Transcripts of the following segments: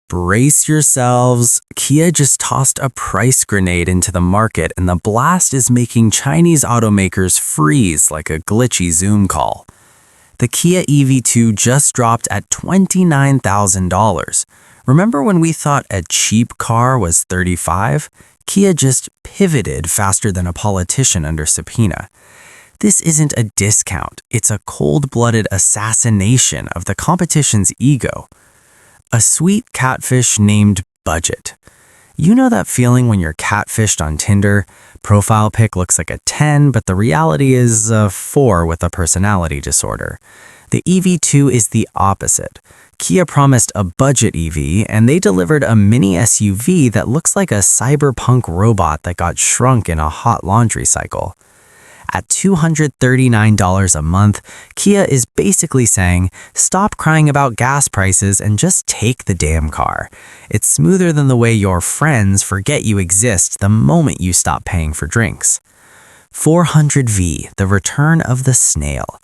Brace yourselves. Kia just tossed a price grenade into the market, and the blast is making Chinese automakers freeze like a glitchy Zoom call. The Kia EV2 just dropped at $29,000. Remember when we thought a cheap car was $35,000? Kia just pivoted faster than a politician under subpoena. This isn't a discount, it's a cold-blooded assassination of the competition's ego. A sweet catfish named Budget. You know that feeling when you're catfished on Tinder? Profile pic looks like a 10, but the reality is a 4 with a personality disorder. The EV2 is the opposite. Kia promised a budget EV, and they delivered a mini SUV that looks like a cyberpunk robot that got shrunk in a hot laundry cycle. At $239 a month, Kia is basically saying, stop crying about gas prices and just take the damn car. It's smoother than the way your friends forget you exist the moment you stop paying for drinks. 400V, the return of the snail.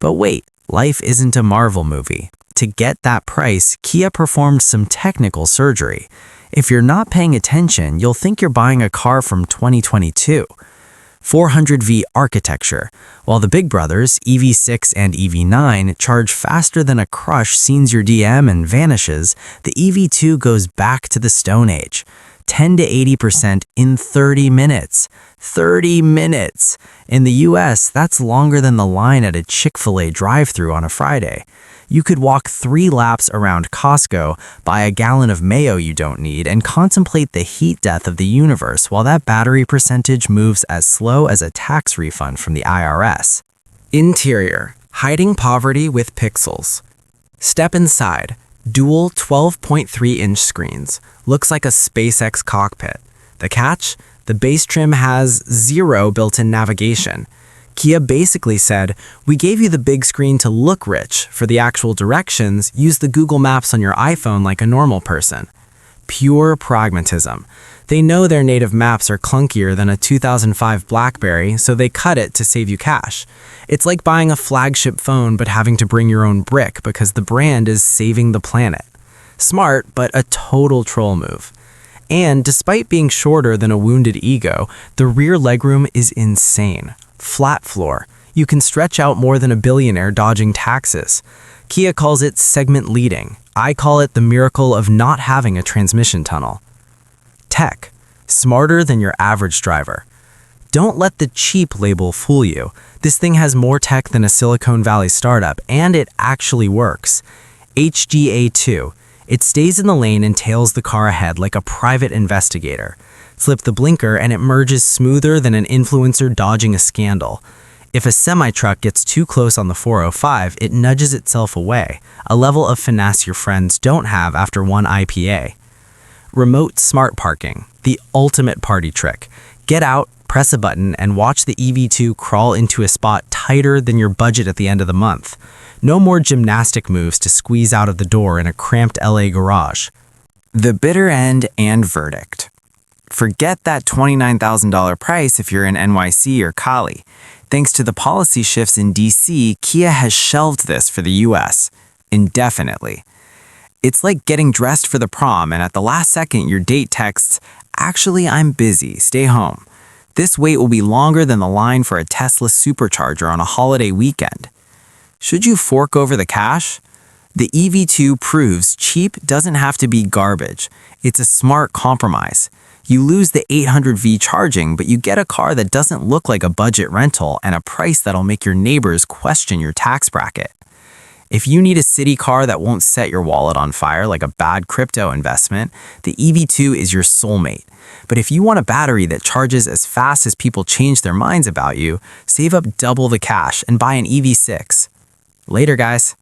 But wait, life isn't a Marvel movie. To get that price, Kia performed some technical surgery. If you're not paying attention, you'll think you're buying a car from 2022. 400V architecture. While the big brothers, EV6 and EV9, charge faster than a crush sees your DM and vanishes, the EV2 goes back to the Stone Age. 10 to 80% in 30 minutes. 30 minutes! In the US, that's longer than the line at a Chick-fil-A drive-thru on a Friday. You could walk 3 laps around Costco, buy a gallon of mayo you don't need, and contemplate the heat death of the universe while that battery percentage moves as slow as a tax refund from the IRS. Interior. Hiding poverty with pixels. Step inside. Dual 12.3-inch screens. Looks like a SpaceX cockpit. The catch? The base trim has 0 built-in navigation. Kia basically said, we gave you the big screen to look rich. For the actual directions, use the Google Maps on your iPhone like a normal person. Pure pragmatism. They know their native maps are clunkier than a 2005 BlackBerry, so they cut it to save you cash. It's like buying a flagship phone but having to bring your own brick because the brand is saving the planet. Smart, but a total troll move. And despite being shorter than a wounded ego, the rear legroom is insane. Flat floor. You can stretch out more than a billionaire dodging taxes. Kia calls it segment leading. I call it the miracle of not having a transmission tunnel. Tech. Smarter than your average driver. Don't let the cheap label fool you. This thing has more tech than a Silicon Valley startup, and it actually works. HGA2. It stays in the lane and tails the car ahead like a private investigator. Flip the blinker and it merges smoother than an influencer dodging a scandal. If a semi-truck gets too close on the 405, it nudges itself away, a level of finesse your friends don't have after one IPA. Remote smart parking, the ultimate party trick. Get out, press a button, and watch the EV2 crawl into a spot tighter than your budget at the end of the month. No more gymnastic moves to squeeze out of the door in a cramped LA garage. The bitter end and verdict. Forget that $29,000 price if you're in NYC or Cali. Thanks to the policy shifts in DC, Kia has shelved this for the US indefinitely. It's like getting dressed for the prom and at the last second your date texts, "Actually, I'm busy, stay home." This wait will be longer than the line for a Tesla supercharger on a holiday weekend. Should you fork over the cash? The EV2 proves cheap doesn't have to be garbage. It's a smart compromise. You lose the 800V charging, but you get a car that doesn't look like a budget rental and a price that'll make your neighbors question your tax bracket. If you need a city car that won't set your wallet on fire like a bad crypto investment, the EV2 is your soulmate. But if you want a battery that charges as fast as people change their minds about you, save up double the cash and buy an EV6. Later, guys.